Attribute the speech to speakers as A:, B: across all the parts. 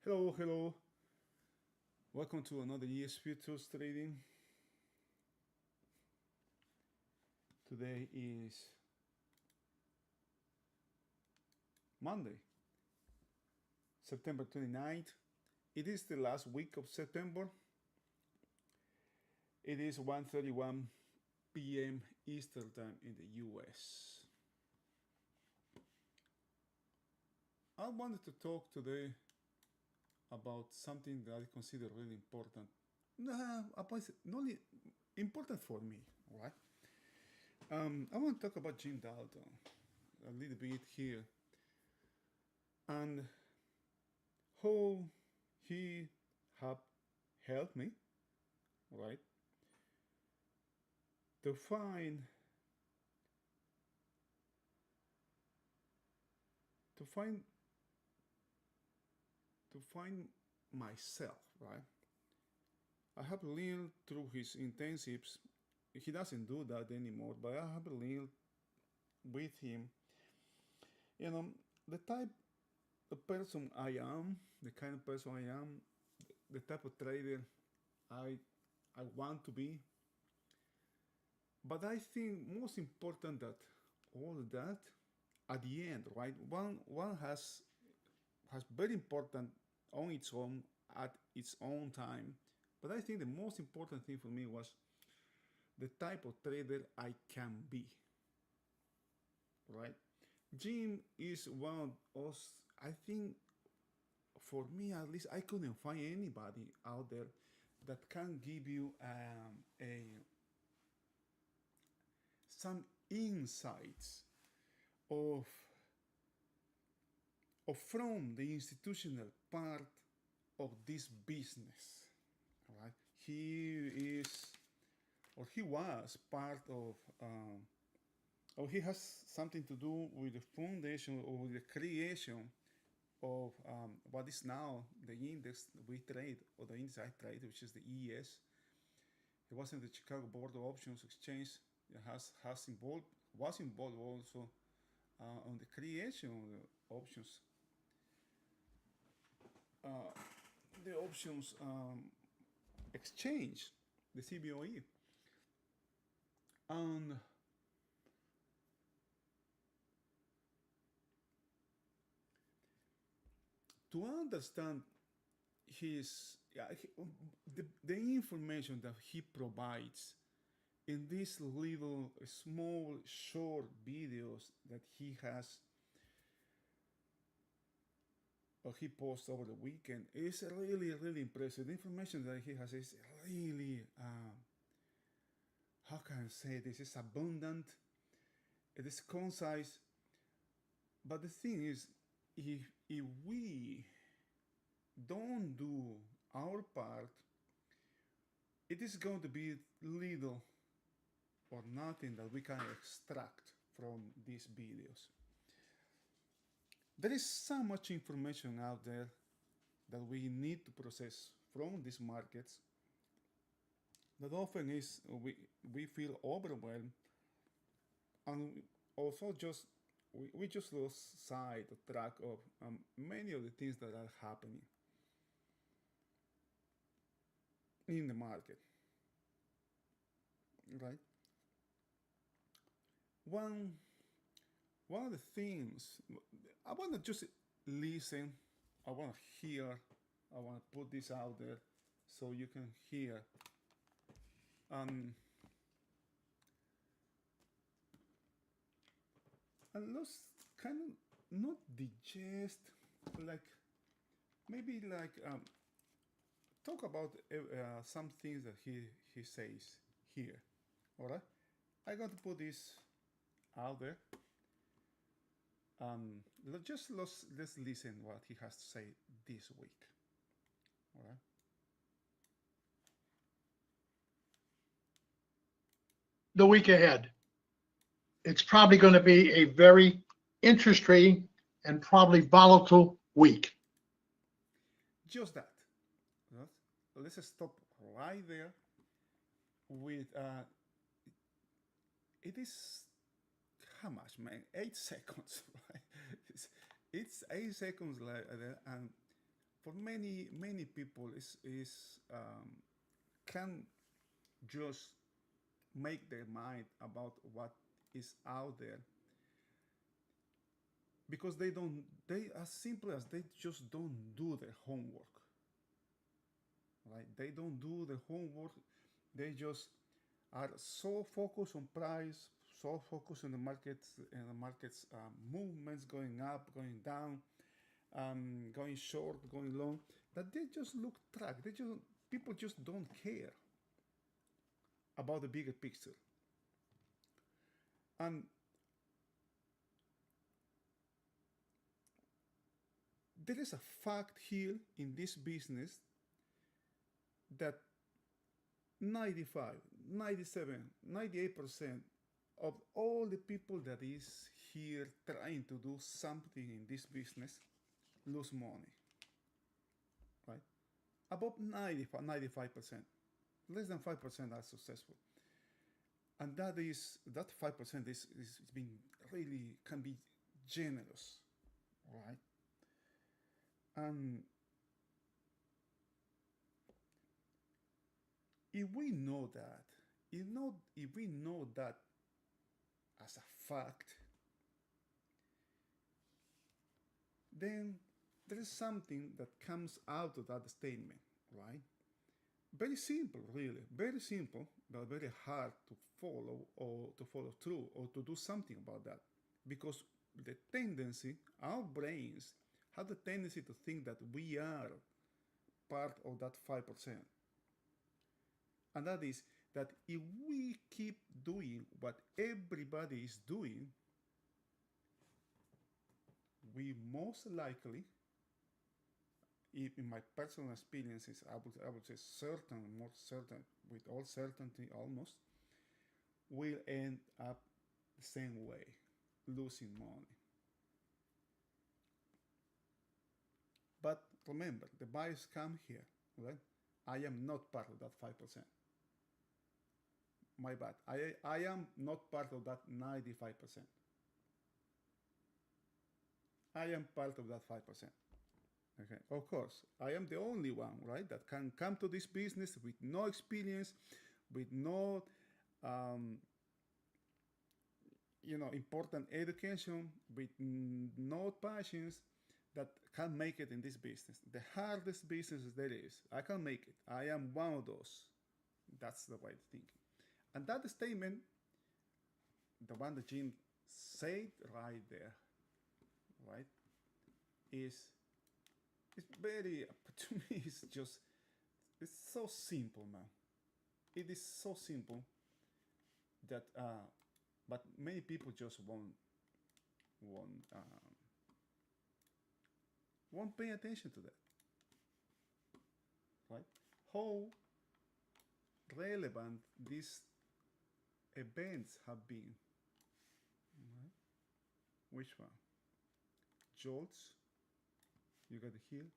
A: Hello, hello. Welcome to another ESP Tools Trading. Today is Monday, September 29th. It is the last week of September. It is 1:31 p.m. Eastern Time in the US. I wanted to talk today about something that I consider really important. Not important for me, right? I want to talk about Jim Dalton a little bit here and how he have helped me, right, to to find to find myself, right? I have learned through his intensives. He doesn't do that anymore, but I have learned with him, you know, the type of person I am, the kind of person I am, the type of trader I I want to be. But I think most important that all that at the end, right? One has very important on its own at its own time. But I think the most important thing for me was the type of trader I can be, right? Jim is one of us. I think for me at least, I couldn't find anybody out there that can give you a some insights of from the institutional part of this business. Right? He is, or he was part of, or he has something to do with the foundation or with the creation of what is now the index we trade, or the index I trade, which is the ES. It was in the Chicago Board of Options Exchange. It has involved was involved also on the creation of the options, uh, exchange, the CBOE, and to understand his the information that he provides in these little small short videos that he has or he posts over the weekend is really impressive. The information that he has is really how can I say this? It's abundant, it is concise, but the thing is, if we don't do our part, it is going to be little or nothing that we can extract from these videos. There is so much information out there that we need to process from these markets that often is we feel overwhelmed, and also just we just lose sight or track of many of the things that are happening in the market, right? One one of the things I want to just listen, I want to hear, I want to put this out there so you can hear. Um, and let's kind of not digest, like maybe like talk about some things that he says here. All right, I got to put this out there. Let's listen what he has to say this week. All right.
B: The week ahead. It's probably going to be a very interesting and probably volatile week.
A: Just that. Right? Let's stop right there with it is how much, man? 8 seconds, right? It's 8 seconds, and for many people is can just make their mind about what is out there because they as simple as they just don't do their homework, right? They don't do the homework. They just are so focused on price, so focused on the markets and the markets movements going up, going down, going short, going long, that they just look track. People just don't care about the bigger picture. And there is a fact here in this business that 95, 97, 98% of all the people that is here trying to do something in this business lose money, right? About 95, 95%. Less than 5% are successful. And that 5% is being really can be generous, right? And if we know that, if we know that as a fact, then there is something that comes out of that statement, right? Very simple, really, very simple, but very hard to follow or to follow through or to do something about that, because the tendency, our brains have the tendency to think that we are part of that 5%. And that is that if we keep doing what everybody is doing, we most likely, in my personal experiences, I would say certain, more certain, with all certainty almost, will end up the same way, losing money. But remember, the bias come here, right? I am not part of that 5%. My bad. I am not part of that 95%. I am part of that 5%. Okay. Of course, I am the only one, right, that can come to this business with no experience, with no, important education, with no passions, that can make it in this business. The hardest business there is. I can make it. I am one of those. That's the way of thinking. And that statement, the one that Jim said right there, right, is very, to me, it's so simple, man. It is so simple that, but many people just won't pay attention to that, right? How relevant these events have been, right? Which one? Jolts, you got here.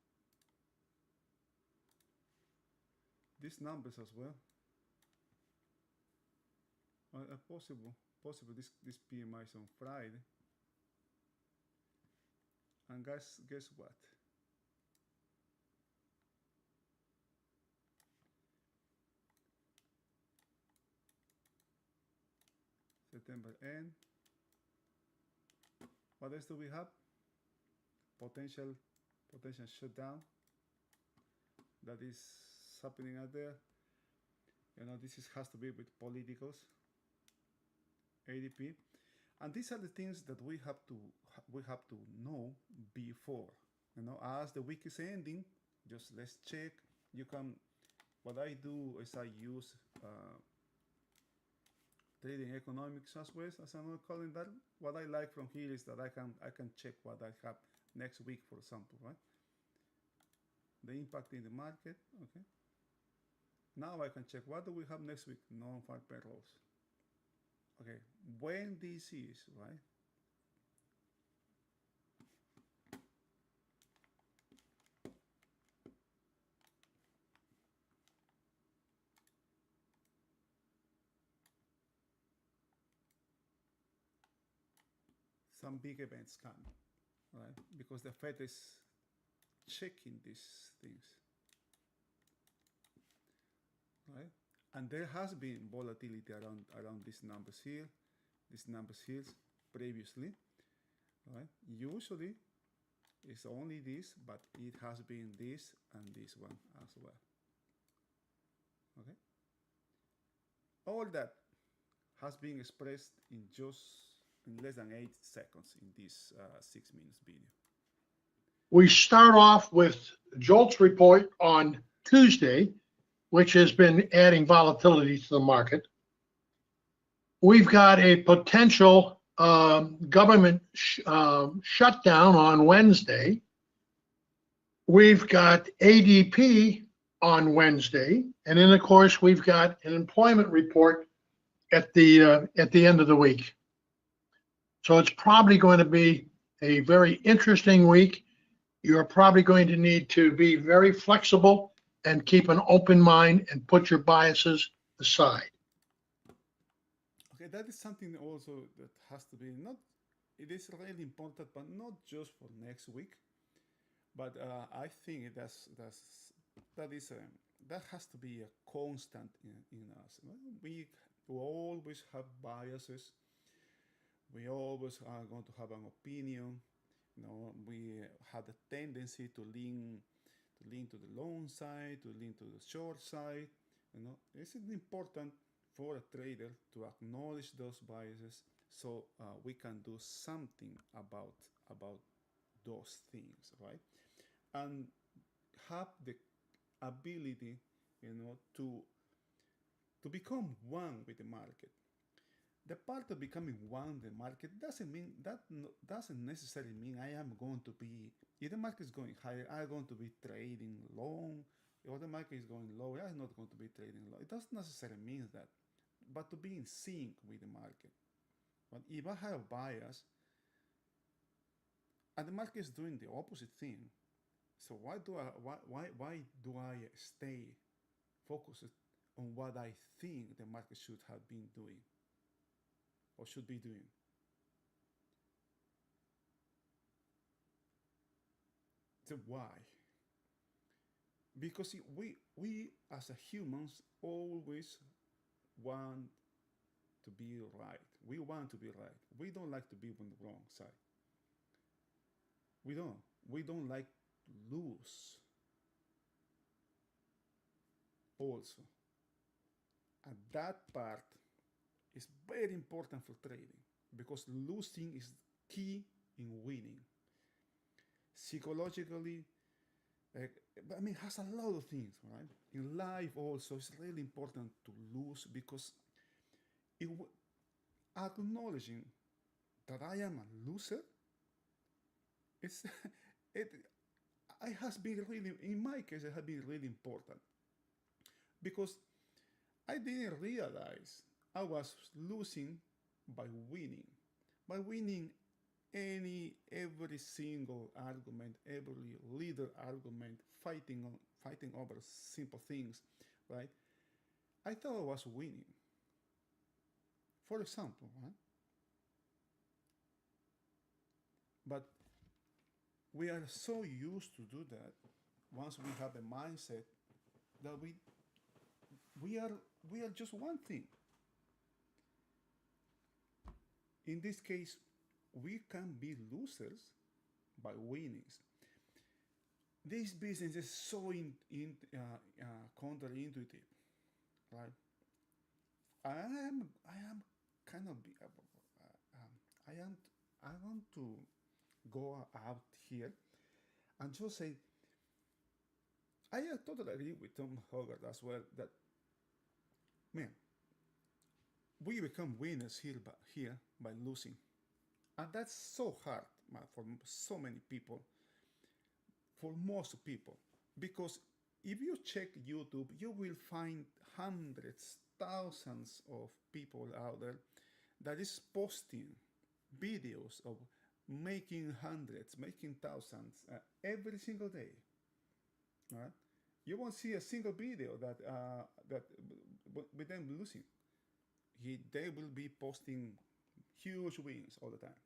A: These numbers as well are possible. This PMI is on Friday, and guys, guess what? September end. What else do we have? Potential shutdown that is happening out there. This has to be with politicals, ADP, and these are the things that we have to know before. As the week is ending, just let's check. You can. What I do is I use trading economics as well as I'm calling that. What I like from here is that I can check what I have next week, for example, right? The impact in the market, okay. Now I can check what do we have next week, non-farm payrolls. Okay, when this is, right? Some big events come, right? Because the Fed is checking these things, right? And there has been volatility around these numbers here previously, right? Usually it's only this, but it has been this and this one as well. Okay, all that has been expressed in less than 8 seconds in this 6 minutes video.
B: We start off with Jolt's report on Tuesday, which has been adding volatility to the market. We've got a potential government shutdown on Wednesday. We've got ADP on Wednesday, and then of course we've got an employment report at the end of the week. So it's probably going to be a very interesting week. You're probably going to need to be very flexible and keep an open mind and put your biases aside.
A: Okay, that is something also that has to be not. It is really important, but not just for next week. But I think that has to be a constant in us. We always have biases. We always are going to have an opinion. We have a tendency to lean to the long side, to lean to the short side. It's important for a trader to acknowledge those biases so we can do something about those things, right? And have the ability, to become one with the market. The part of becoming one with the market doesn't necessarily mean I am going to be, if the market is going higher, I'm going to be trading long. If the market is going lower, I'm not going to be trading low. It doesn't necessarily mean that, but to be in sync with the market. But if I have bias and the market is doing the opposite thing, so why do I stay focused on what I think the market should have been doing or should be doing? So why? Because we as a humans always want to be right. We want to be right. We don't like to be on the wrong side. We don't like to lose also. And that part is very important for trading because losing is key in winning. Psychologically, it has a lot of things, right? In life also, it's really important to lose because acknowledging that I am a loser, it has been really, in my case, it has been really important because I didn't realize I was losing by winning every single argument, every leader argument, fighting over simple things, right? I thought I was winning. For example, right? But we are so used to do that once we have a mindset that we are just one thing. In this case, we can be losers by winnings. This business is so counterintuitive, right? I am kind of I want to go out here and just say I totally agree with Tom Hogarth as well that man, we become winners here by losing, and that's so hard, man, for so many people, for most people, because if you check YouTube, you will find hundreds, thousands of people out there that is posting videos of making hundreds, making thousands every single day. Right? You won't see a single video that with them losing. They will be posting huge wins all the time.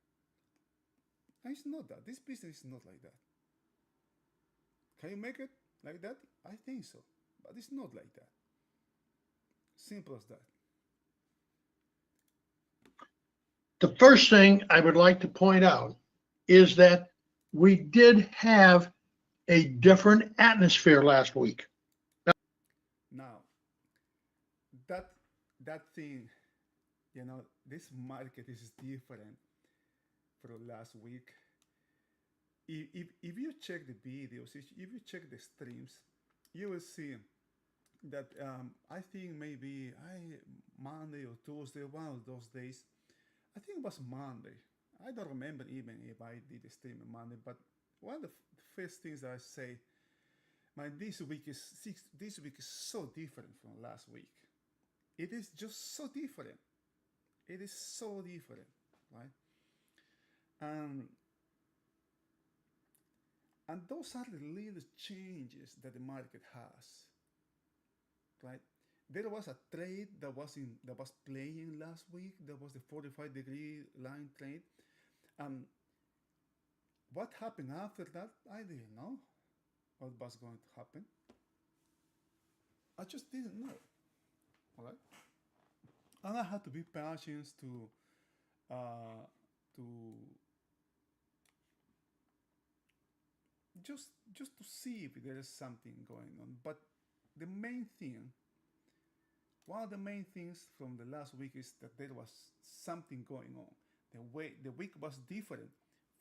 A: And it's not that. This business is not like that. Can you make it like that? I think so, but it's not like that. Simple as that.
B: The first thing I would like to point out is that we did have a different atmosphere last week.
A: Now, that that thing, this market is different from last week. If you check the videos, if you check the streams, you will see that I think maybe Monday or Tuesday, one of those days, I think it was Monday. I don't remember even if I did a stream on Monday, but one of the first things that I say, man, this week is so different from last week. It is just so different. It is so different, right? And and those are the little changes that the market has, right? There was a trade that was playing last week. That was the 45-degree line trade. Um, what happened after that? I didn't know what was going to happen. I just didn't know. All right, and I had to be patient to just to see if there is something going on. But the main thing, one of the main things from the last week is that there was something going on. The week was different.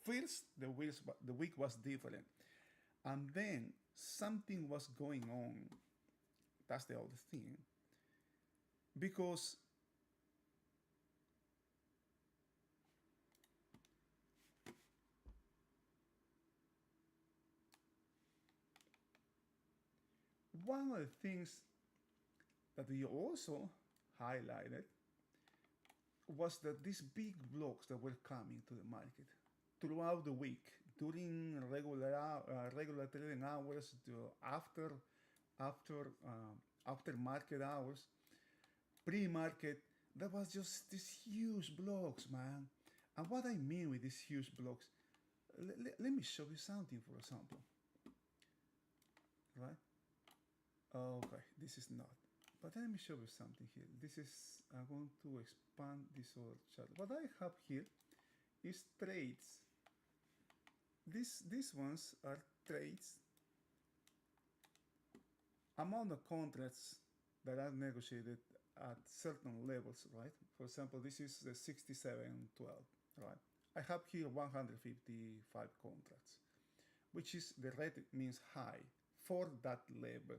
A: First, the week was different, and then something was going on. That's the other thing, because one of the things that we also highlighted was that these big blocks that were coming to the market throughout the week during regular trading hours to after market hours, pre-market, there was just these huge blocks, man. And what I mean with these huge blocks, let me show you something. For example, right? Okay, this is not. But let me show you something here. This is, I'm going to expand this other chart. What I have here is trades. These ones are trades among the contracts that are negotiated at certain levels, right? For example, this is the 67.12, right? I have here 155 contracts, which is the red means high for that level,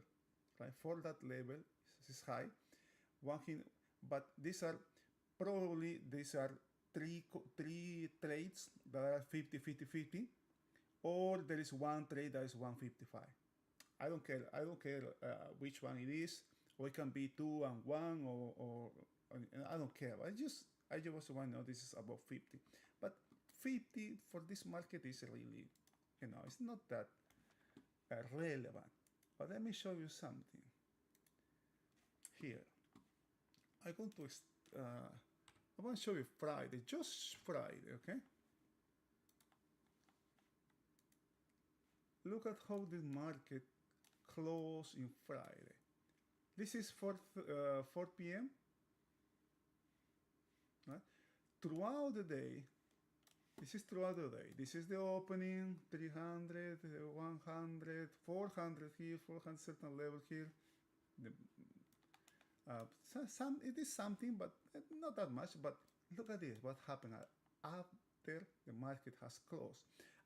A: right? For that level, this is high. But these are three trades that are 50-50-50, or there is one trade that is 155. I don't care. I don't care which one it is, or it can be 2 and 1, or I don't care. I just want to know this is above 50. But 50 for this market is really, it's not that relevant. But let me show you something here. I'm going to I want to show you Friday, just Friday, okay? Look at how the market closed in Friday. This is 4 p.m. Right? Throughout the day, this is throughout the day. This is the opening, 300, 100, 400 here, 400 certain level here. It is something, but not that much. But look at this, what happened after the market has closed.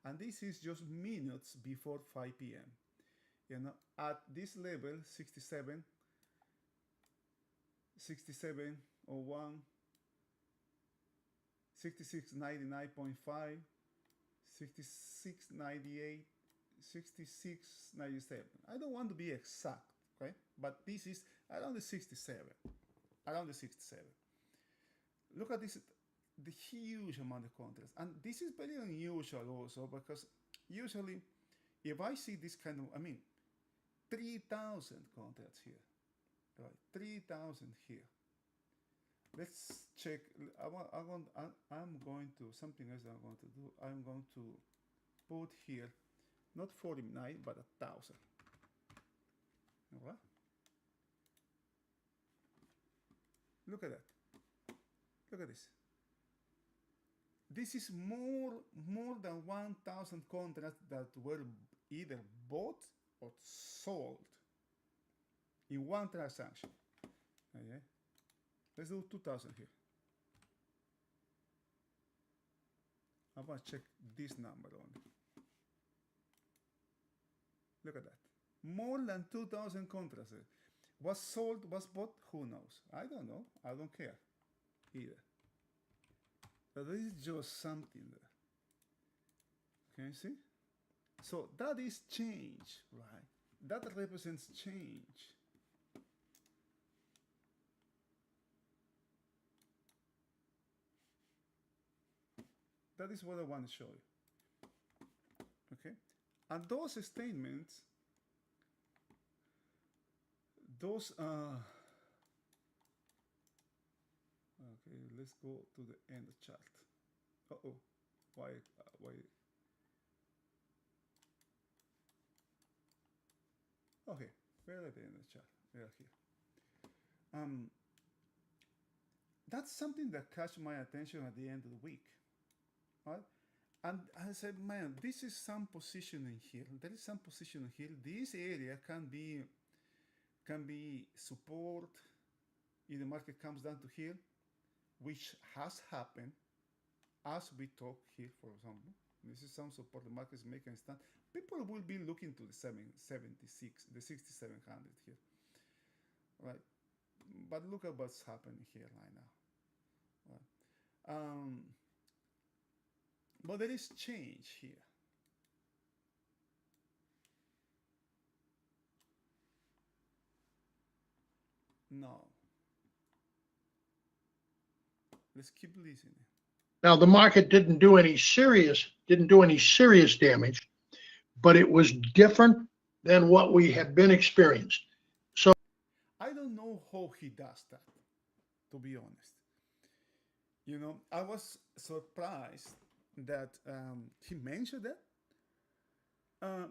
A: And this is just minutes before 5 p.m. At this level, 67, 67.01, 66.99.5, 66.98, 66.97. I don't want to be exact, okay? But this is around the 67. Around the 67. Look at this, the huge amount of contracts. And this is very unusual also, because usually if I see this kind of, 3,000 contracts here, right? 3,000 here. Let's check. I'm going to, something else I'm going to do. I'm going to put here not 49, but 1,000. All right. Look at that. Look at this. This is more than 1,000 contracts that were either bought or sold in one transaction. Okay. Let's do 2,000 here. I'm gonna check this number only. Look at that. More than 2,000 contracts. Was sold, was bought, who knows? I don't know. I don't care either. But there is just something there. Can you see? So that is change, right? That represents change. That is what I want to show you. Okay? And those statements, those okay, let's go to the end chart. Uh-oh. Why okay, we're at the end of the chart. We are here. That's something that caught my attention at the end of the week. Right? And I said, man, this is some positioning here. There is some positioning here. This area can be support if the market comes down to here, which has happened as we talk here, for example. This is some support the market is making a stand. People will be looking to the 776, the 6,700 here. Right? But look at what's happening here right now. Right? But there is change here. No. Let's keep listening.
B: Now the market didn't do any serious damage, but it was different than what we have been experienced. So
A: I don't know how he does that, to be honest. You know, I was surprised that he mentioned that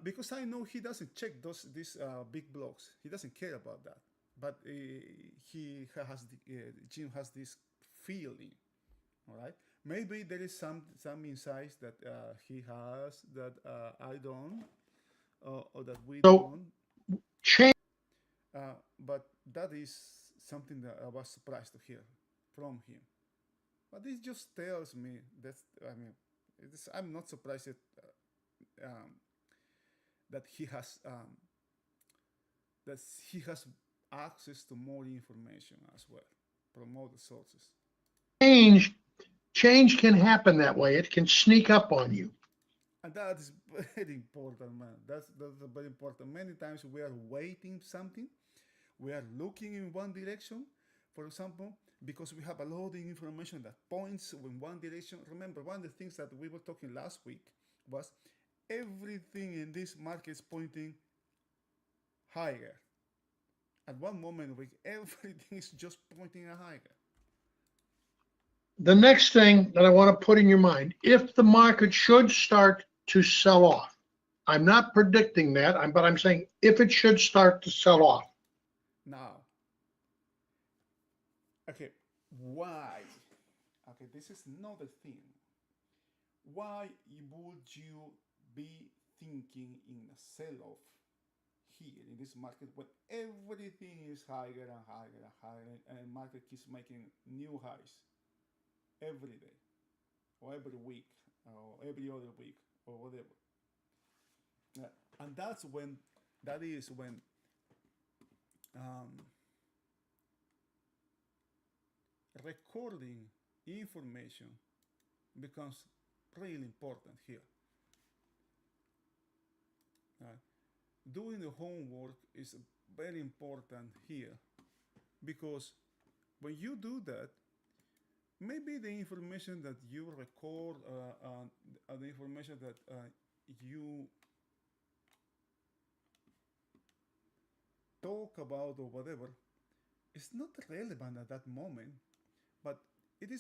A: because I know he doesn't check these big blocks. He doesn't care about that. But Jim has this feeling, all right? Maybe there is some insights that he has that I don't, or that we don't.
B: Change.
A: But that is something that I was surprised to hear from him. But this just tells me that, I mean, I'm not surprised that he has access to more information as well from other sources.
B: Change can happen that way. It can sneak up on you.
A: And that is very important, man. That's very important. Many times we are waiting something. We are looking in one direction, for example, because we have a lot of information that points in one direction. Remember, one of the things that we were talking last week was everything in this market is pointing higher. At one moment, everything is just pointing higher.
B: The next thing that I want to put in your mind, if the market should start to sell off, I'm not predicting that, but I'm saying if it should start to sell off.
A: Now, okay, why? Okay, this is another thing. Why would you be thinking in a sell-off here in this market when everything is higher and higher and higher, and the market keeps making new highs every day, or every week, or every other week, or whatever? And that is when recording information becomes really important here. Doing the homework is very important here, because when you do that, maybe the information that you record, the information that you talk about or whatever, is not relevant at that moment, but it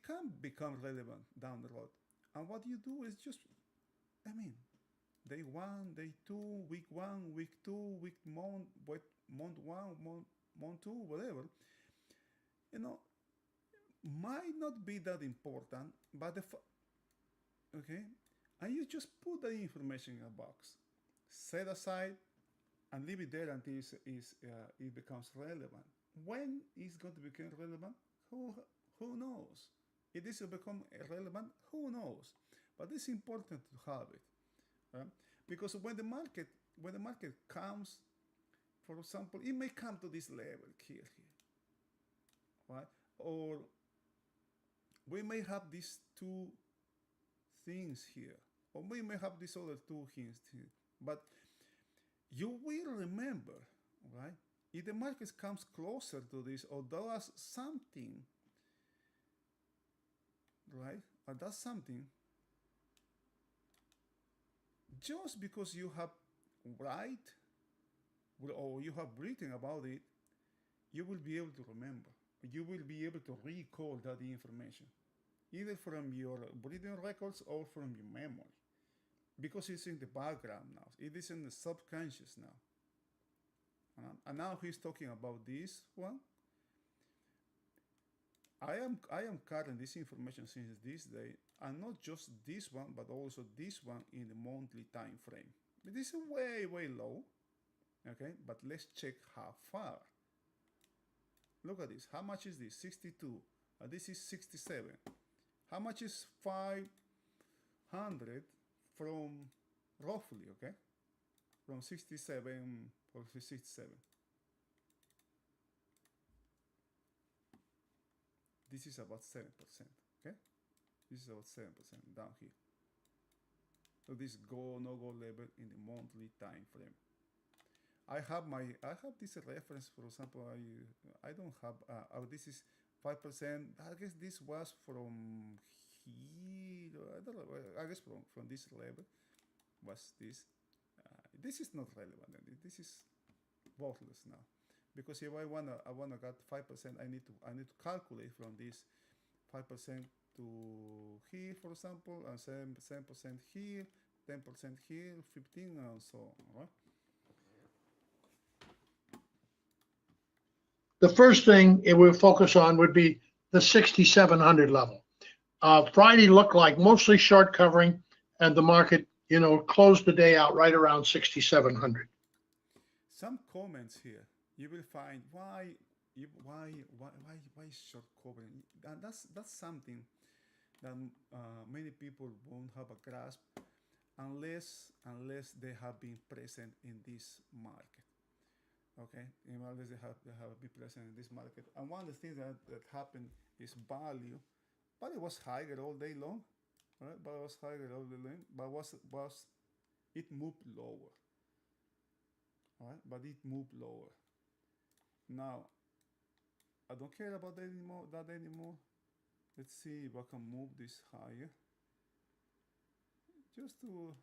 A: can become relevant down the road. And what you do is just, I mean, day one, day two, week one, week two, month one, month two, whatever, you know, might not be that important, but okay, and you just put the information in a box, set aside, and leave it there until it becomes relevant. When it's going to become relevant, who knows? It is to become relevant, who knows? But it's important to have it, right? Because when the market comes, for example, it may come to this level here, right? Or we may have these two things here, or we may have these other two things here. But you will remember, right? If the market comes closer to this or does something, right? Or does something, just because you have write or you have written about it, you will be able to remember. You will be able to recall that information, either from your breathing records or from your memory, because it's in the background now. It is in the subconscious now. And now he's talking about this one. I am carrying this information since this day, and not just this one, but also this one in the monthly time frame. This is way low, okay? But let's check how far. Look at this. How much is this? 62. This is 67. How much is 500 from roughly, okay? From 67 or 67. This is about 7%, okay? This is about 7% down here. So this go no go level in the monthly time frame. I have this reference, for example. I don't have this is 5%. I guess this was from here. I don't know. I guess from this level was this. This is not relevant. This is worthless now, because if I wanna get 5%, I need to calculate from this 5% to here, for example, and 7% here, 10% here, 15, and so on. Right?
B: The first thing it would focus on would be the 6,700 level. Friday looked like mostly short covering, and the market, closed the day out right around 6,700.
A: Some comments here. You will find why short covering, and that's something that many people won't have a grasp unless they have been present in this market. Okay, unless they have been present in this market. And one of the things that happened is value. Value was higher all day long, right? Value was higher all day long, but it moved lower, right? But it moved lower. Now, I don't care about that anymore. Let's see if I can move this higher. Just to,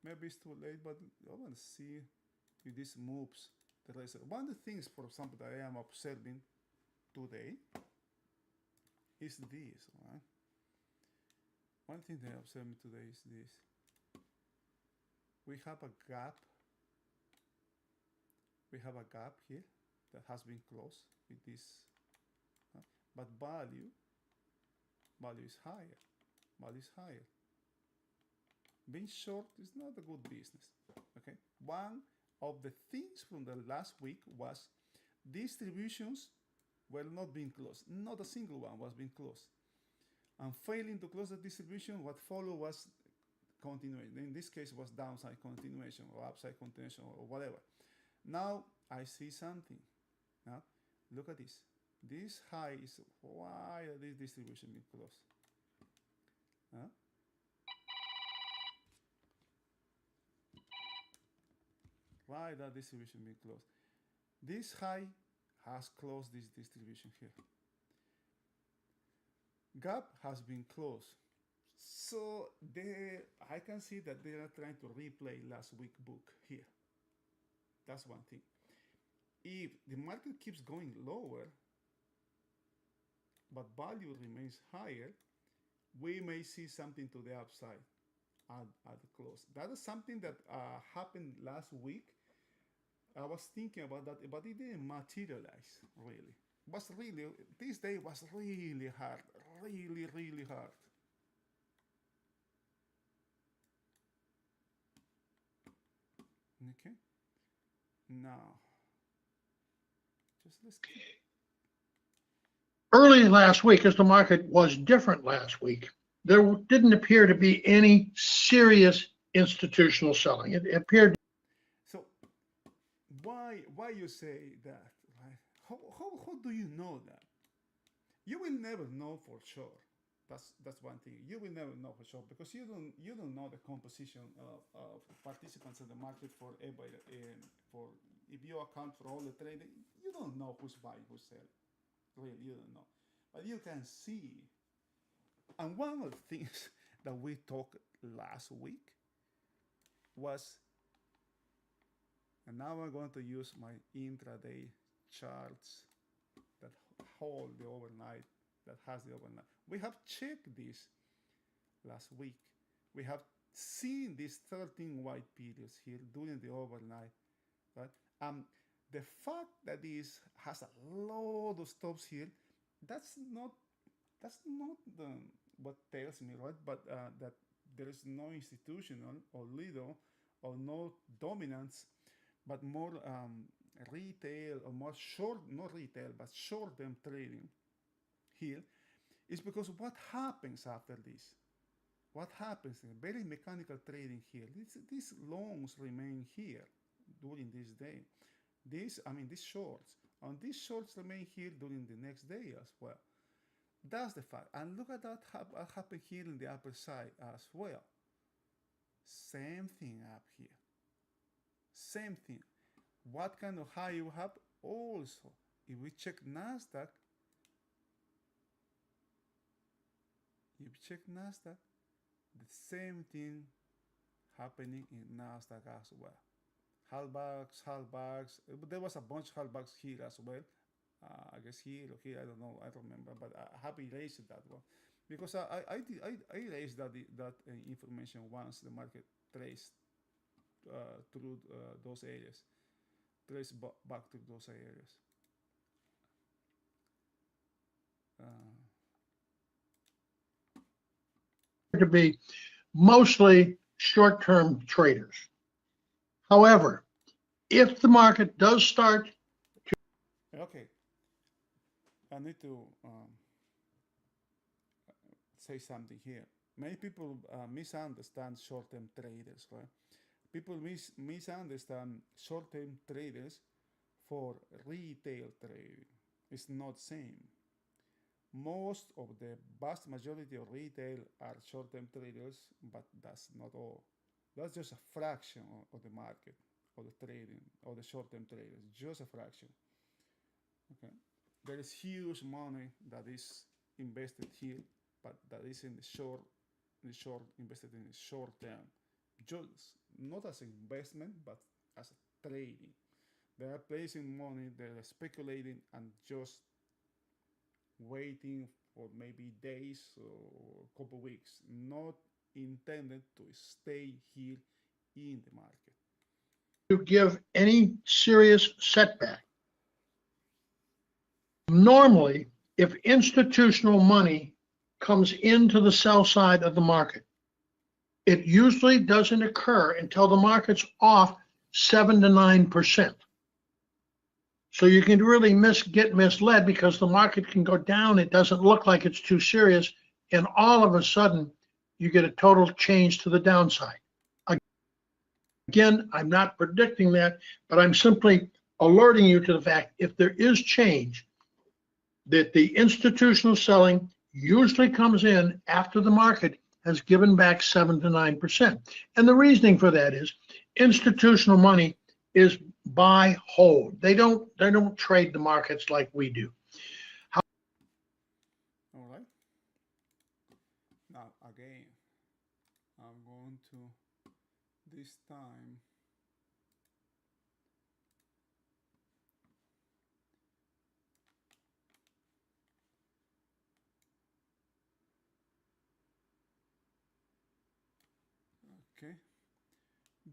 A: maybe it's too late, but I want to see if this moves. One of the things, for example, that I am observing today is this, right? One thing that I'm observing today is this. We have a gap. We have a gap here that has been closed with this, but value is higher. Value is higher. Being short is not a good business. Okay. One of the things from the last week was distributions were not being closed. Not a single one was being closed. And failing to close the distribution, what followed was continuation. In this case, it was downside continuation or upside continuation or whatever. Now I see something. Now look at this. This high is why this distribution being closed. Huh? Why that distribution being closed? This high has closed this distribution here. Gap has been closed. So I can see that they are trying to replay last week book here. That's one thing. If the market keeps going lower, but value remains higher, we may see something to the upside. at the close. That is something that happened last week. I was thinking about that, but it didn't materialize really. Was really this day was really hard, really hard. Okay, now just let's keep.
B: Early last week, as the market was different last week, there didn't appear to be any serious institutional selling. It appeared.
A: So why you say that? Right? How do you know that? You will never know for sure. That's one thing. You will never know for sure because you don't know the composition of participants in the market for everybody. For if you account for all the trading, you don't know who's buying, who's selling. Really, you don't know, but you can see. And one of the things that we talked last week was, and now I'm going to use my intraday charts that hold the overnight, that has the overnight. We have checked this last week. We have seen these 13 white periods here during the overnight, right? The fact that this has a lot of stops here, that's not the, what tells me, right? But that there is no institutional or little or no dominance, but more retail or more short, not retail, but short-term trading here, is because what happens after this? What happens in very mechanical trading here? These longs remain here during this day. These shorts. And these shorts remain here during the next day as well. That's the fact. And look at that happen here in the upper side as well. Same thing up here. Same thing. What kind of high you have? Also, if we check NASDAQ, the same thing happening in NASDAQ as well. Halfbacks. There was a bunch of halfbacks here as well. I guess here or here, I don't know, I don't remember, but I have erased that one because I erased that information once the market traced through those areas, back to those areas.
B: To be mostly short-term traders. However, if the market does start
A: to... Okay. I need to say something here. Many people misunderstand short-term traders, right? People misunderstand short-term traders for retail trading. It's not same. Most of the vast majority of retail are short-term traders, but that's not all. That's just a fraction of the market, of the trading, of the short-term traders, just a fraction. Okay, there is huge money that is invested here, but that is in the short, invested in the short term, just not as investment, but as a trading. They are placing money, they are speculating, and just waiting for maybe days or a couple weeks, not intended to stay here in the market.
B: To give any serious setback. Normally, if institutional money comes into the sell side of the market, it usually doesn't occur until the market's off 7 to 9%. So you can really get misled because the market can go down. It doesn't look like it's too serious. And all of a sudden, you get a total change to the downside. Again, I'm not predicting that, but I'm simply alerting you to the fact if there is change, that the institutional selling usually comes in after the market has given back 7 to 9%. And the reasoning for that is institutional money is buy, hold. They don't trade the markets like we do.
A: All right. Now again, I'm going to this time Okay.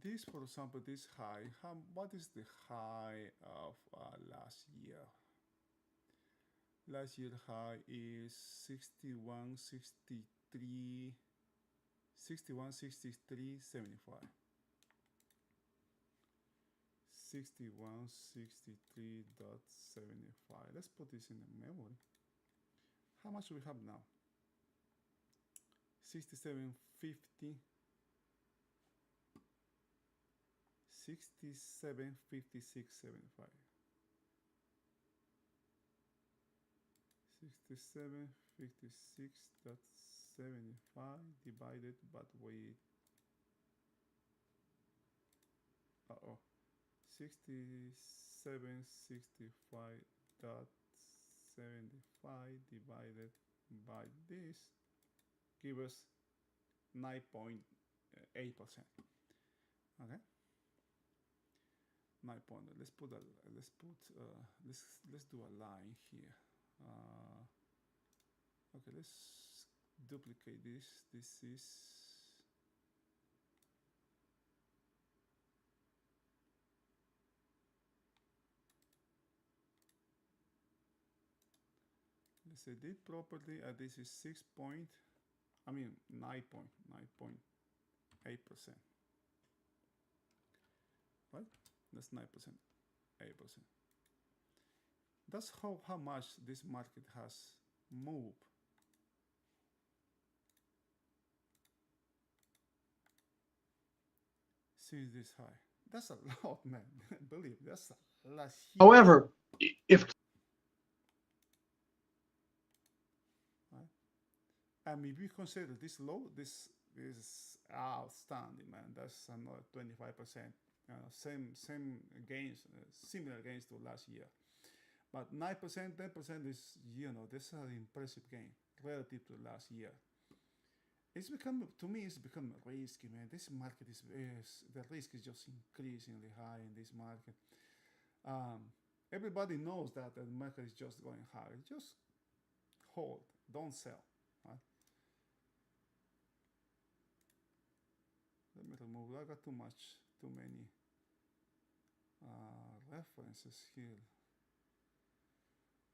A: This, for example, this high, what is the high of last year? Last year high is 61, 63, 61, 63, 75. 6163.75. Let's put this in the memory. How much do we have now? 6750. 6756.75. 6756.75 divided, but wait. 6765.75 divided by this give us 9.8%. Okay. 9 point. Let's do a line here. Okay, let's duplicate this. This is let's say this property. This is 9.8%. Right? That's 9%, 8%. That's how much this market has moved. Since this high. That's a lot, man. Believe that's a lot.
B: However, if
A: we consider this low, this is outstanding, man. That's another 25%. Same gains, similar gains to last year. But 9%, 10% is, this is an impressive gain relative to last year. It's become, to me, it's become risky, man. This market is the risk is just increasingly high in this market. Everybody knows that the market is just going high. Just hold, don't sell. Right? Let me remove. I got too many references here.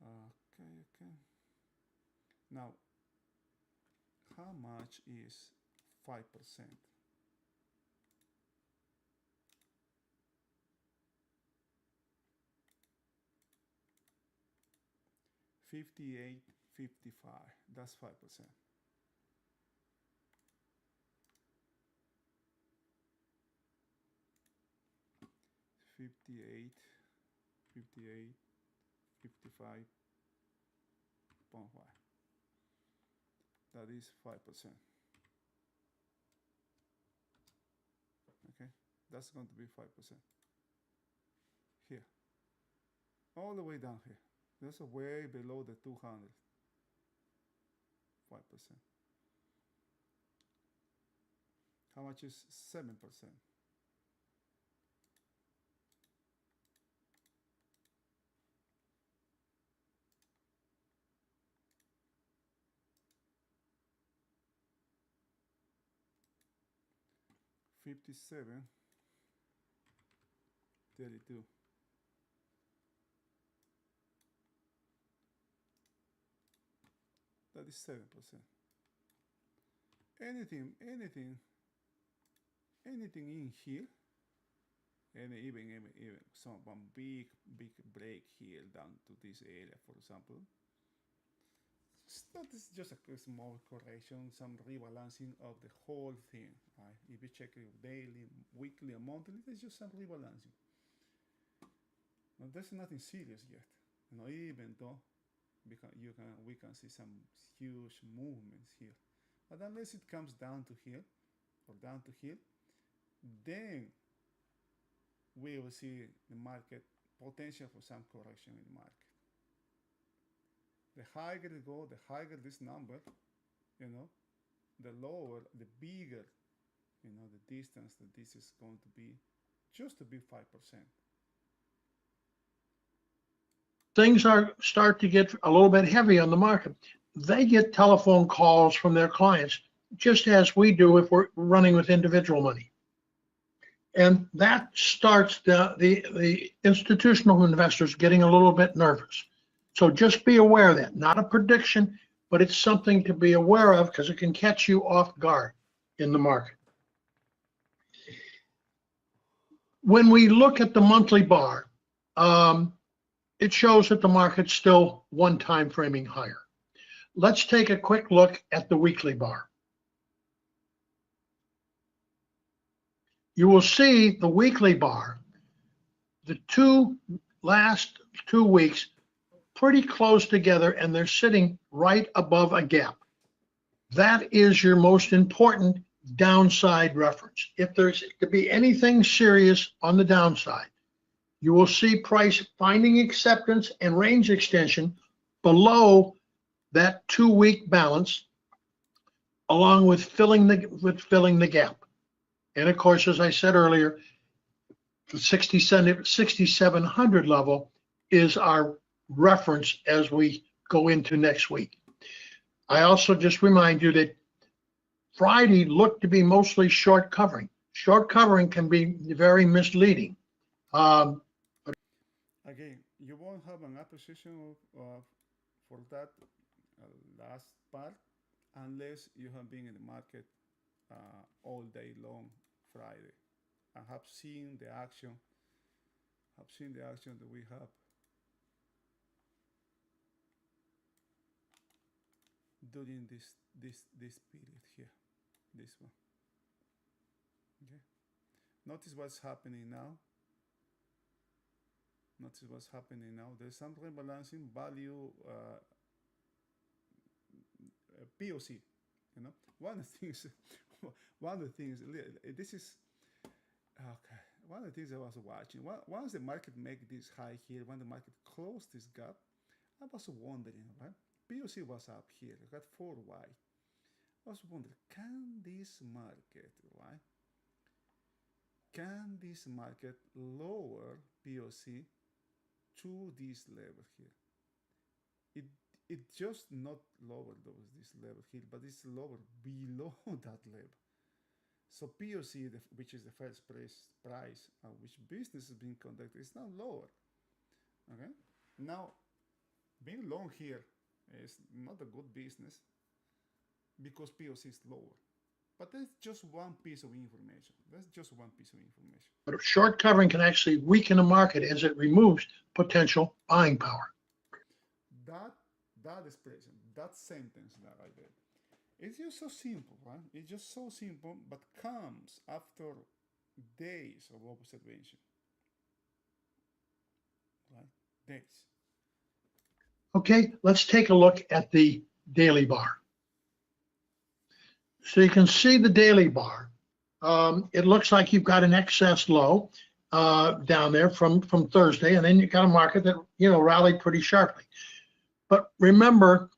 A: Okay. Now, how much is 5%? 58.55. That's 5%. 55.5. That is 5%. Okay, that's going to be 5%. Here, all the way down here. That's way below the 200. 5%. How much is 7%? 57.32. That is 7%. Anything in here, and even some one big break here down to this area, for example. That is just a small correction, some rebalancing of the whole thing. Right? If you check it daily, weekly, and monthly, there's just some rebalancing. Now, there's nothing serious yet. Even though we can see some huge movements here, but unless it comes down to here or down to here, then we will see the market potential for some correction in the market. The higher it goes, the higher this number, the lower, the bigger, the distance that this is going to be, just to be 5%.
B: things start to get a little bit heavy on the market, they get telephone calls from their clients. just as we do if we're running with individual money. And that starts the institutional investors getting a little bit nervous. So just be aware of that. Not a prediction, but it's something to be aware of because it can catch you off guard in the market. When we look at the monthly bar, it shows that the market's still one time framing higher. Let's take a quick look at the weekly bar. You will see the weekly bar, the last 2 weeks, pretty close together, and they're sitting right above a gap. That is your most important downside reference. If there's to be anything serious on the downside, you will see price finding acceptance and range extension below that 2-week balance, along with filling the gap. And of course, as I said earlier, the 6,700 level is our reference as we go into next week. I also just remind you that Friday looked to be mostly short covering. Short covering can be very misleading.
A: Again, you won't have an appreciation for that last part unless you have been in the market all day long Friday and have seen the action. That we have during this period here, this one. Okay. Notice what's happening now. There's some rebalancing value POC. You know, one of the things. This is okay. One of the things I was watching. Once the market make this high here, when the market closed this gap, I was wondering, right? POC was up here. I got 4Y. I was wondering, can this market lower POC to this level here? It just not lower this level here, but it's lower below that level. So POC, which is the first price at which business is being conducted, is now lower. Okay. Now, being long here is not a good business because POC is lower. But that's just one piece of information.
B: But short covering can actually weaken the market as it removes potential buying power.
A: That expression, that sentence that I did, it's just so simple, right? It's just so simple, but comes after days of observation. Right? Days.
B: Okay, let's take a look at the daily bar. So you can see the daily bar. It looks like you've got an excess low down there from Thursday, and then you've got a market that rallied pretty sharply. But remember,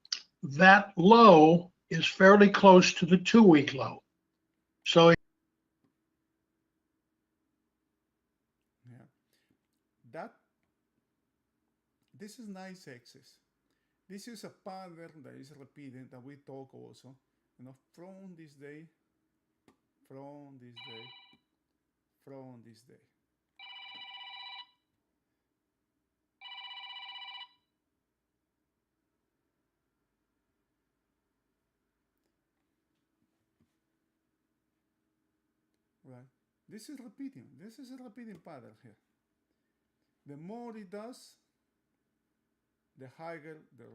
B: that low is fairly close to the 2-week low. So
A: this is nice excess. This is a pattern that is repeating that we talk also, from this day. Right? This is a repeating pattern here. The more it does, the higher the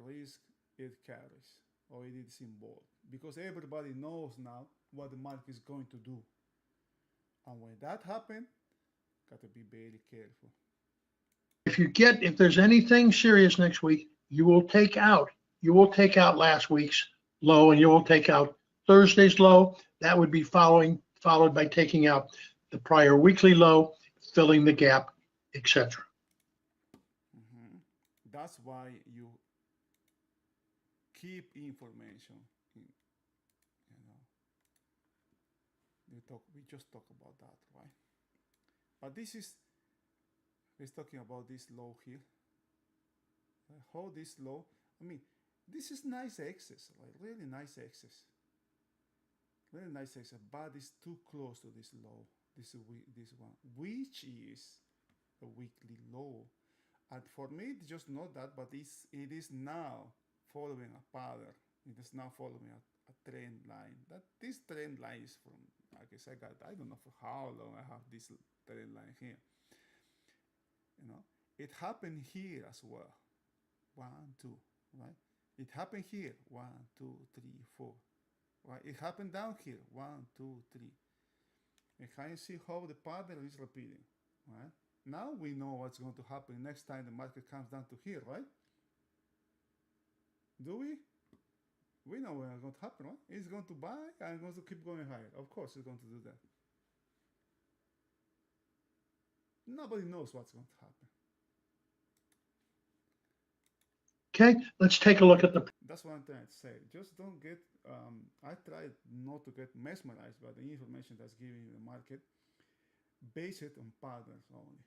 A: risk it carries or it is involved. Because everybody knows now what the market is going to do. And when that happens, got to be very careful.
B: If there's anything serious next week, you will take out last week's low, and you will take out Thursday's low. That would be followed by taking out the prior weekly low, filling the gap, etc.
A: Mm-hmm. That's why you keep information. We just talk about that, right? But we're talking about this low here. How this low? I mean, this is nice excess, right? Really nice excess. very nice exercise, but it's too close to this low, this one, which is a weekly low. And for me, it's just not that, but it is now following a pattern. It is now following a trend line. That this trend line is from, I guess I don't know for how long I have this trend line here. You know, it happened here as well. 1, 2, right? It happened here. 1, 2, 3, 4. Right? It happened down here. 1, 2, 3. And can you see how the pattern is repeating? Right? Now we know what's going to happen next time the market comes down to here, right? Do we? We know what's going to happen, right? It's going to buy and going to keep going higher. Of course, it's going to do that. Nobody knows what's going to happen.
B: Okay, let's take a look at the.
A: That's what I'm trying to say. Just don't get. I try not to get mesmerized by the information that's given in the market. Base it on patterns only,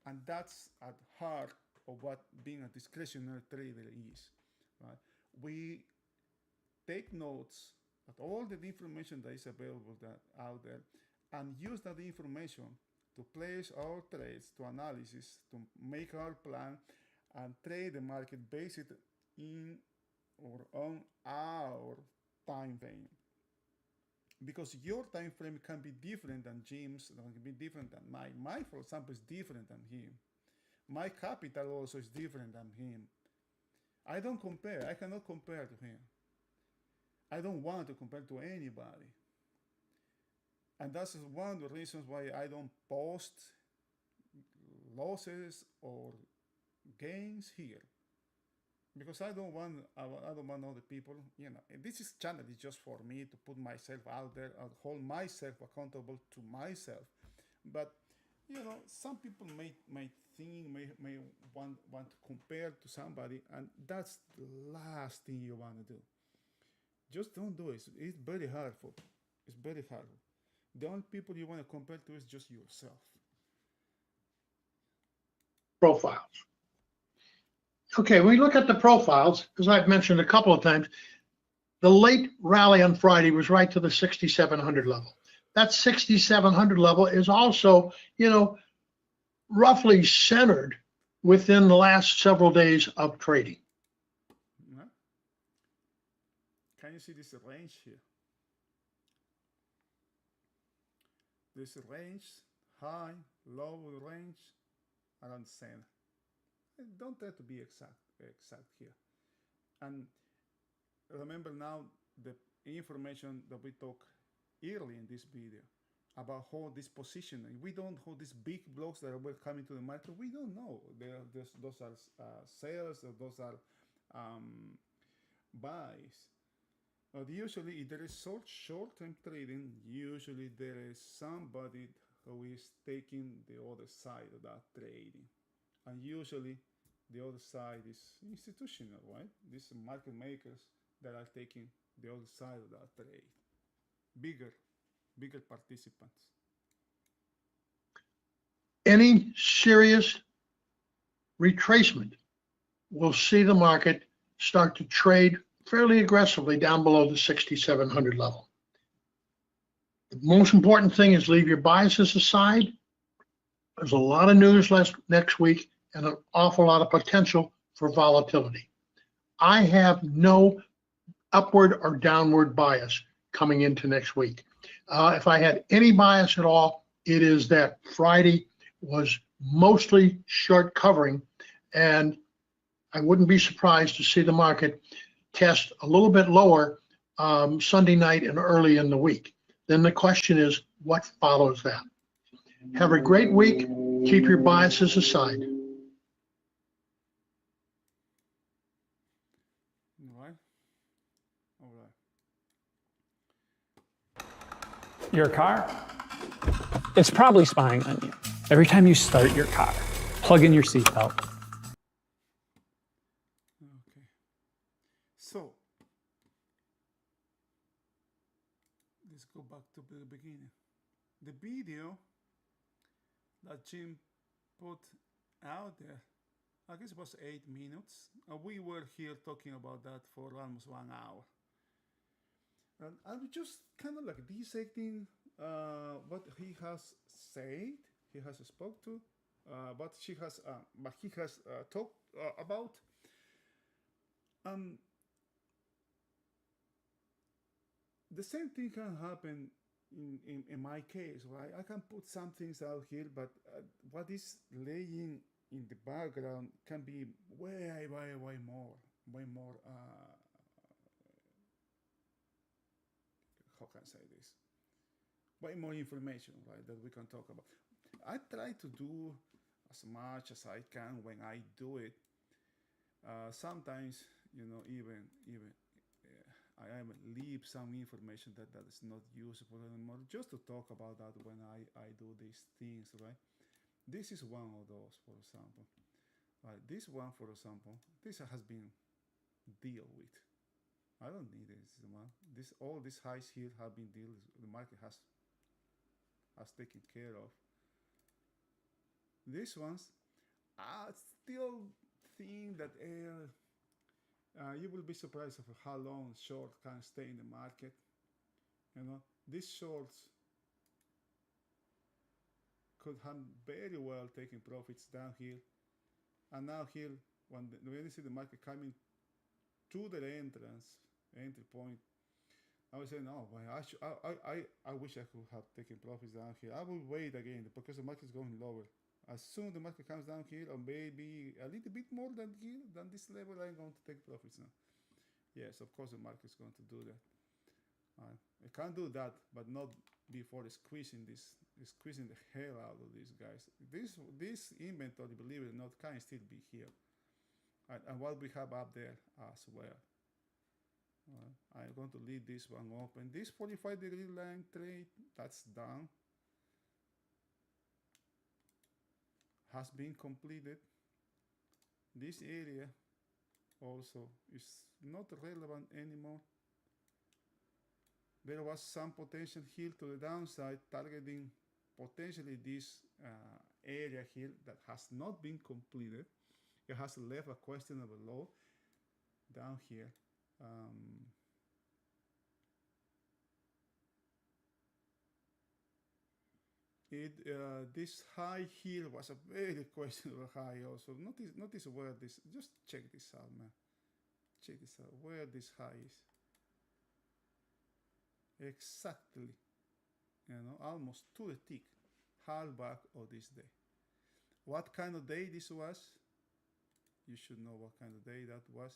A: and that's at heart of what being a discretionary trader is. Right? We take notes of all the information that is available out there, and use that information to place our trades, to analysis, to make our plan, and trade the market based in or on our time frame. Because your time frame can be different than Jim's, can be different than mine. Mine, for example, is different than him. My capital also is different than him. I don't compare. I cannot compare to him. I don't want to compare to anybody. And that's one of the reasons why I don't post losses or gains here, because I don't want other people. This is channel is just for me to put myself out there and hold myself accountable to myself. But some people may think may want to compare to somebody, and that's the last thing you want to do. Just don't do it. It's very hurtful. It's very hurtful. The only people you want to compare to is just yourself.
B: Profiles. Okay, when we look at the profiles, as I've mentioned a couple of times, the late rally on Friday was right to the 6,700 level. That 6,700 level is also, roughly centered within the last several days of trading.
A: Can you see this range here? This range, high, low range, around the center. Don't try to be exact here. And remember now the information that we talked early in this video about how this positioning. We don't hold these big blocks that were coming to the market. We don't know. Those are sales, or those are buys. But usually, if there is short-term trading, usually there is somebody who is taking the other side of that trading. And usually, the other side is institutional, right? These are market makers that are taking the other side of that trade. Bigger participants.
B: Any serious retracement will see the market start to trade fairly aggressively down below the 6,700 level. The most important thing is leave your biases aside. There's a lot of news next week and an awful lot of potential for volatility. I have no upward or downward bias coming into next week. If I had any bias at all, it is that Friday was mostly short covering, and I wouldn't be surprised to see the market test a little bit lower Sunday night and early in the week. Then the question is, what follows that? Have a great week. Keep your biases aside.
A: All right.
C: Your car, it's probably spying on you. Every time you start your car, plug in your seatbelt.
A: Okay. So, let's go back to the beginning. The video that Jim put out there, I guess it was 8 minutes. We were here talking about that for almost 1 hour. And I'm just kind of like dissecting what he has said, he has spoke to, but he has talked about. Um, the same thing can happen in my case, right? I can put some things out here, but what is laying in the background can be way more, way more. How can I say this? Way more information, right? That we can talk about. I try to do as much as I can when I do it. Sometimes, even I leave some information that is not useful anymore, just to talk about that when I do these things, right? This is one of those, for example. Right, this one, for example, this has been deal with. I don't need this one. This all these highs here have been dealt. The market has taken care of. These ones, I still think that you will be surprised of how long short can stay in the market. These shorts could have very well taken profits down here, and now here when you see the market coming to the entry point, I was saying, no, well, I wish I could have taken profits down here. I will wait again because the market is going lower. As soon as the market comes down here, or maybe a little bit more than here, than this level, I'm going to take profits now. Yes, of course the market is going to do that. I can't do that, but not before squeezing the hell out of these guys. This inventory, believe it or not, can still be here, and what we have up there as well. I'm going to leave this one open. This 45-degree line trade, that's done. Has been completed. This area also is not relevant anymore. There was some potential here to the downside, targeting potentially this area here that has not been completed. It has left a questionable low down here. This high here was a very questionable high also. Notice where this, just check this out, man. Check this out, where this high is. Exactly, almost to the tick, half back of this day. What kind of day this was? You should know what kind of day that was.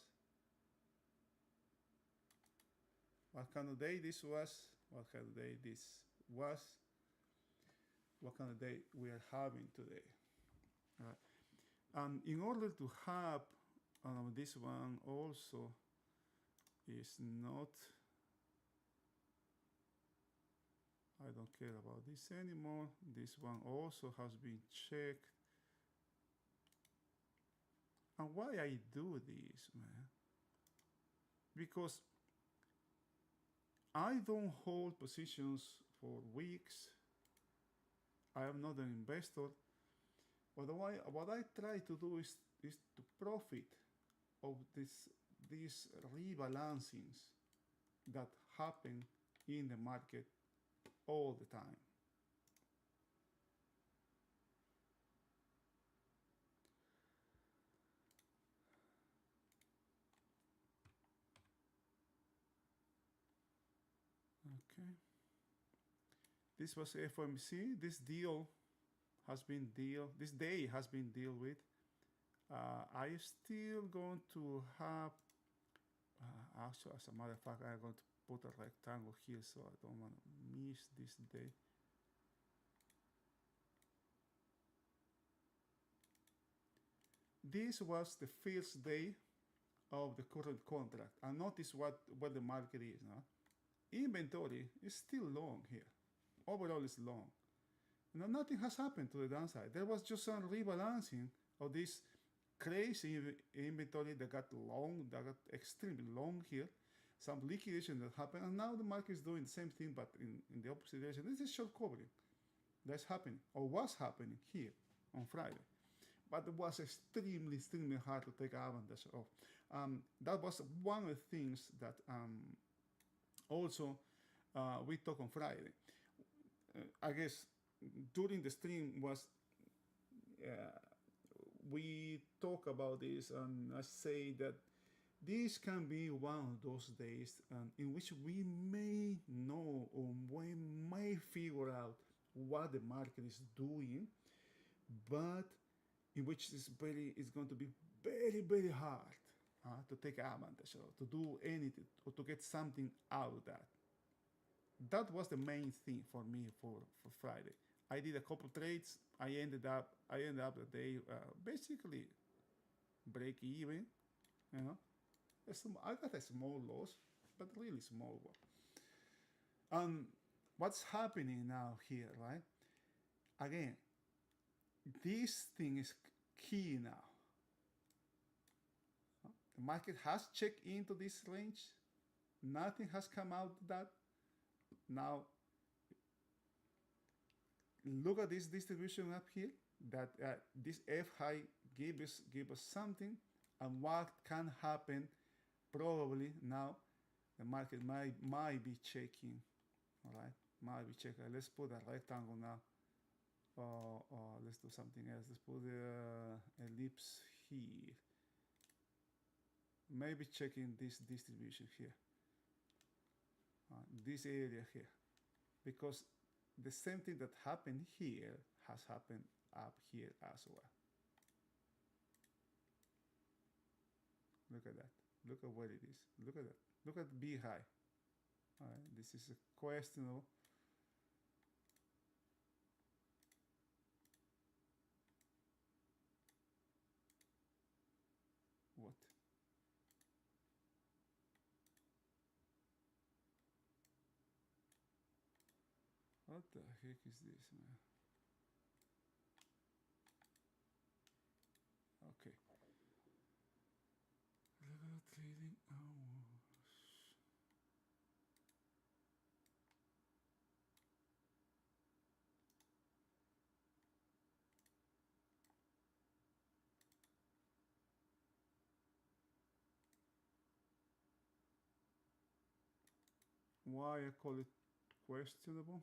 A: What kind of day this was? What kind of day this was? What kind of day we are having today? And in order to have this one also is not, I don't care about this anymore. This one also has been checked. And why I do this, man? Because I don't hold positions for weeks. I am not an investor. But what I try to do is to profit of these rebalancings that happen in the market all the time. Okay. This was FOMC. This day has been dealt with. I still going to have, actually, as a matter of fact, I'm going to put a rectangle here so I don't want to miss this day. This was the first day of the current contract. And notice what the market is now. Inventory is still long here. Overall is long. Nothing has happened to the downside. There was just some rebalancing of this crazy inventory that got extremely long here. Some liquidation that happened, and now the market is doing the same thing, but in the opposite direction. This is short covering. That's happening, or was happening here on Friday. But it was extremely hard to take advantage of. That was one of the things that Also, we talk on Friday. I guess during the stream was we talk about this, and I say that this can be one of those days in which we may know or we may figure out what the market is doing, but in which it's going to be very hard to take advantage of, to do anything, or to get something out of that. That was the main thing for me for Friday. I did a couple trades. I ended up the day basically break even. You know, I got a small loss, but really small one. What's happening now here, right? Again, this thing is key now. The market has checked into this range. Nothing has come out of that. Now, look at this distribution up here. That this F high give us something, and what can happen? Probably now, the market might be checking. All right, might be checking. Let's put a rectangle now. Let's do something else. Let's put the ellipse here. Maybe checking this distribution here, this area here, because the same thing that happened here has happened up here as well. Look at that. Look at what it is. Look at that. Look at B high. All right, this is a questionable. What? What the heck is this, man? Okay. Trading hours. Why I call it questionable?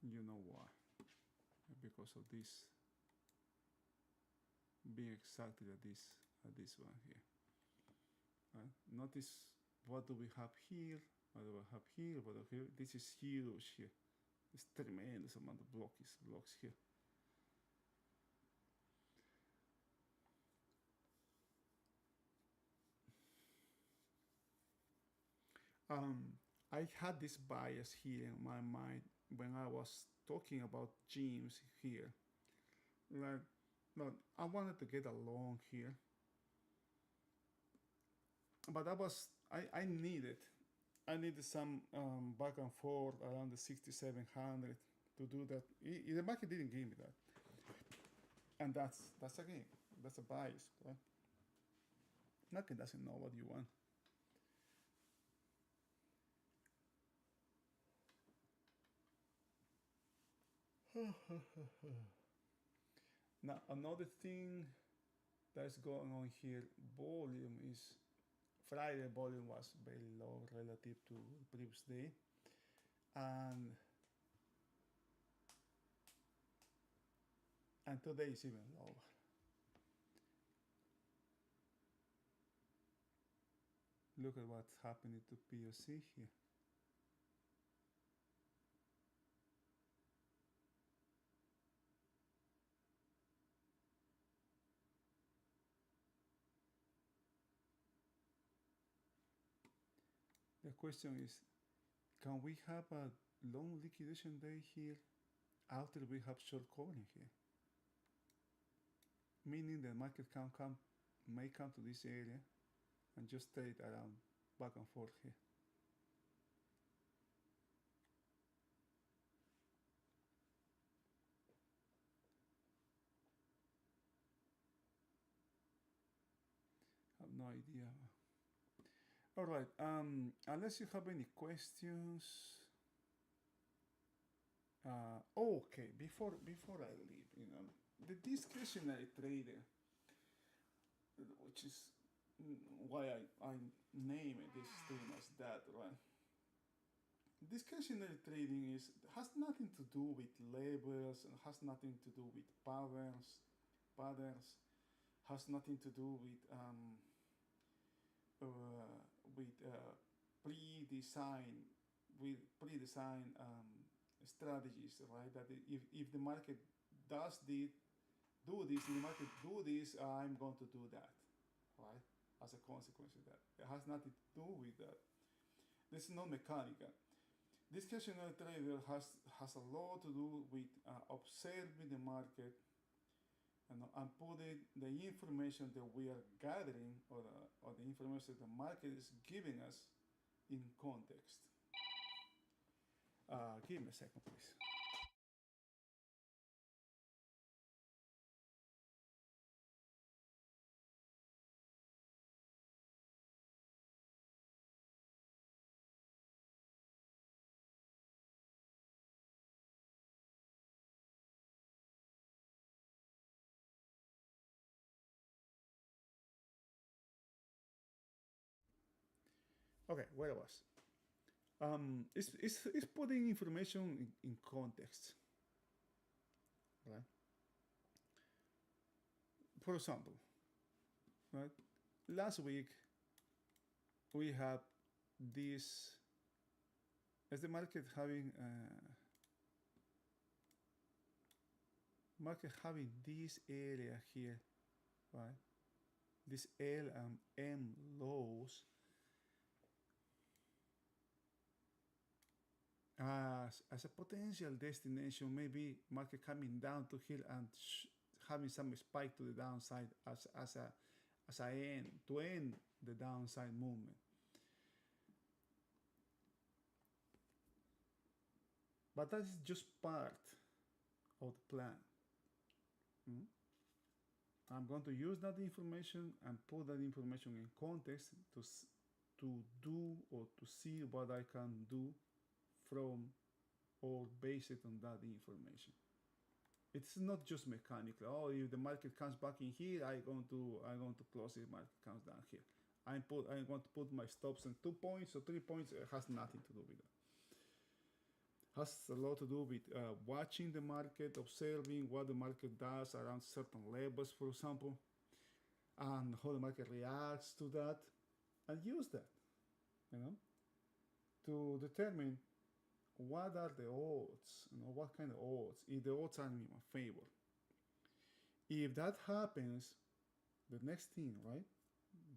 A: You know why? Because of this being exactly at this one here. Notice what do we have here? What do we have here? What do we have here? This is huge here. It's tremendous amount of blocks here. I had this bias here in my mind when I was talking about gyms here. Like, no, I wanted to get along here, but I needed some back and forth around the 6700 to do that. The market didn't give me that, and that's again, that's a bias, right? Market doesn't know what you want. Now another thing that's going on here, volume is Friday volume was very low relative to the previous day, and today is even lower. Look at what's happening to POC here. The question is, can we have a long liquidation day here after we have short covering here? Meaning the market may come to this area and just trade around back and forth here. I have no idea. All right. Unless you have any questions. Okay. Before I leave, the discretionary trader, which is why I name it this stream as that, right? Discretionary trading has nothing to do with labels and has nothing to do with patterns, has nothing to do uh, with pre-design strategies, right? That if the market does do this, if the market do this, I'm going to do that, right? As a consequence of that, it has nothing to do with that. This is not mechanical. Discretionary trader has a lot to do with observing the market and putting the information that we are gathering or the information the market is giving us in context. Give me a second, please. Okay, where I was. It's putting information in context, right? For example, right? Last week we had this as the market having this area here, right? This L and M lows as a potential destination, maybe market coming down to here and having some spike to the downside as a end to end the downside movement. But that is just part of the plan. I'm going to use that information and put that information in context to do or to see what I can do from or based on that information. It's not just mechanical. Oh, if the market comes back in here, I'm going to close it. Market comes down here. I'm going to put my stops in 2 points or 3 points. It has nothing to do with that. Has a lot to do with watching the market, observing what the market does around certain levels, for example, and how the market reacts to that, and use that, to determine what are the odds, what kind of odds, if the odds are in my favor. If that happens, the next thing, right,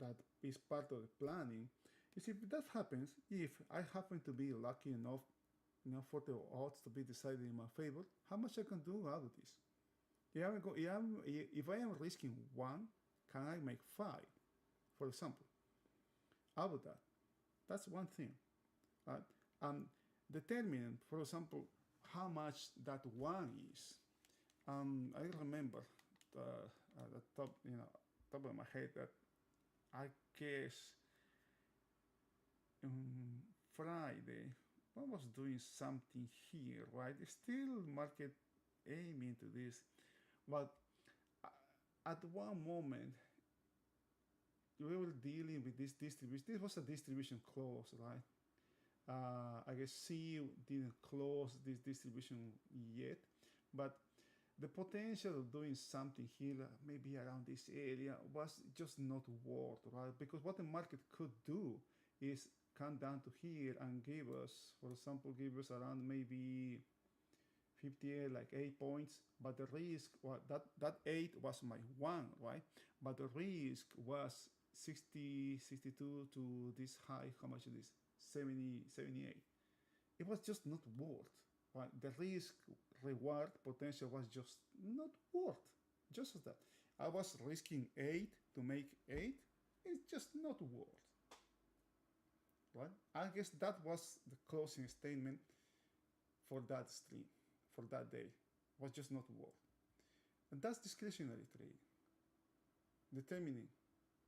A: that is part of the planning, is if that happens, if I happen to be lucky enough for the odds to be decided in my favor, how much I can do out of this? If I am risking 1, can I make 5, for example? Out of that. That's one thing. Right? Determine, for example, how much that 1 is. I remember at the top of my head that I guess Friday I was doing something here, right? Still market aiming to this, but at one moment we were dealing with this distribution. This was a distribution close, right? I guess C didn't close this distribution yet, but the potential of doing something here, maybe around this area, was just not worth, right? Because what the market could do is come down to here and give us, for example, around maybe 58, like 8 points. But the risk, that 8 was my 1, right? But the risk was 60, 62 to this high. How much is this? 70, 78. It was just not worth, right? The risk reward potential was just not worth. Just as that. I was risking 8 to make 8. It's just not worth. Right? I guess that was the closing statement for that stream, for that day. It was just not worth. And that's discretionary trading. Determining.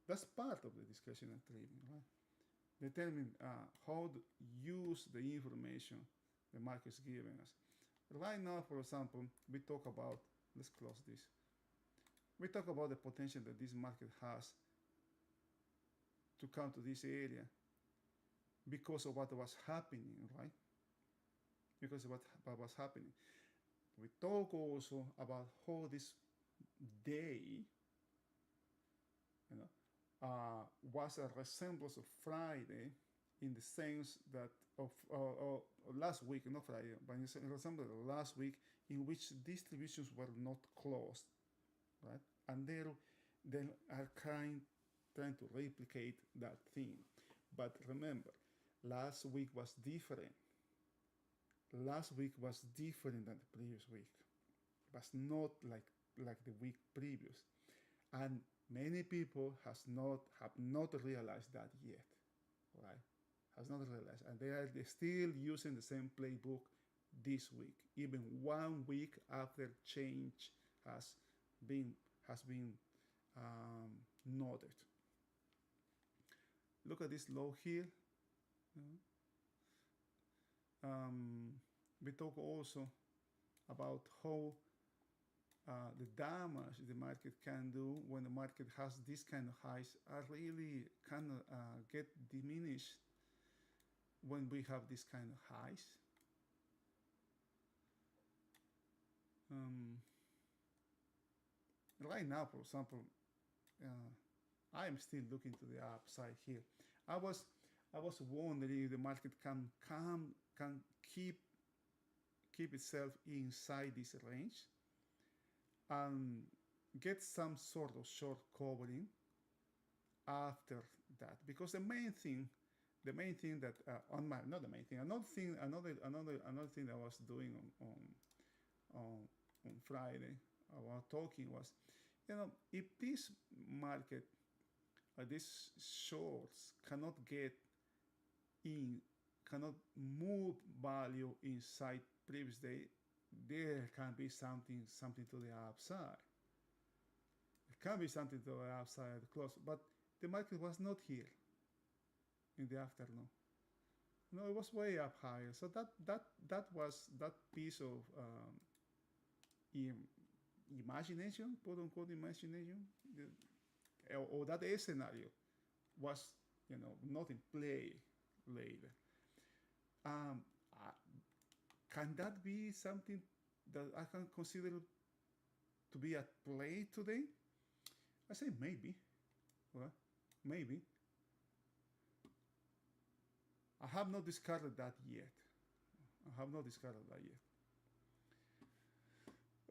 A: That's part of the discretionary trading, right? Determine how to use the information the market is giving us. Right now, for example, we talk about, let's close this. we talk about the potential that this market has to come to this area because of what was happening, right? Because of what was happening. We talk also about how this day, you know, was a resemblance of Friday in the sense that of last week, not Friday, but in the resemblance of last week in which distributions were not closed, right? And they are trying to replicate that thing. But remember, last week was different. Last week was different than the previous week. It was not like the week previous, and many people have not realized that yet, right? Has not realized, and they're still using the same playbook this week, even 1 week after change has been noted. Look at this low here. We talk also about how the damage the market can do when the market has this kind of highs are really kind of get diminished when we have this kind of highs. Right now, for example, I am still looking to the upside here. I was wondering if the market can keep itself inside this range and get some sort of short covering after that, because the main thing that on my not the main thing another thing that I was doing on Friday about talking was, if this market these shorts cannot move value inside previous day, there can be something to the upside. It can be something to the upside at the close, but the market was not here in the afternoon. No, it was way up higher. So that was that piece of imagination, quote unquote imagination, or that scenario was, not in play later. Can that be something that I can consider to be at play today? I say maybe. Well, maybe. I have not discarded that yet.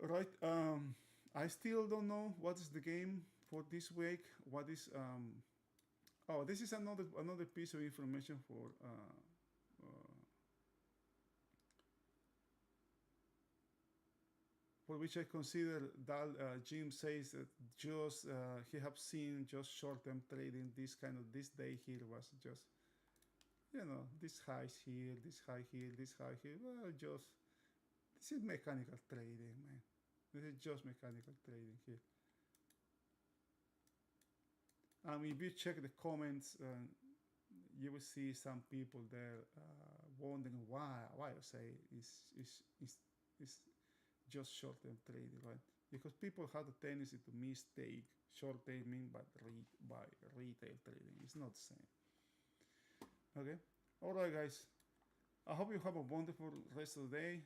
A: Right. I still don't know what is the game for this week. What is oh, this is another piece of information for which I consider that Jim says that just he have seen just short-term trading. This day here was just, this highs here, this high here, this high here. Well, just this is mechanical trading, man. This is just mechanical trading here. If you check the comments, you will see some people there wondering why I say is just short-term trading, right? Because people have a tendency to mistake short-terming by retail trading. It's not the same. Okay. All right, guys. I hope you have a wonderful rest of the day.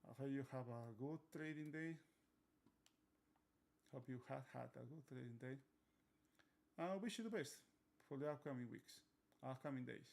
A: I hope you have a good trading day. Hope you had a good trading day. I wish you the best for the upcoming weeks, upcoming days.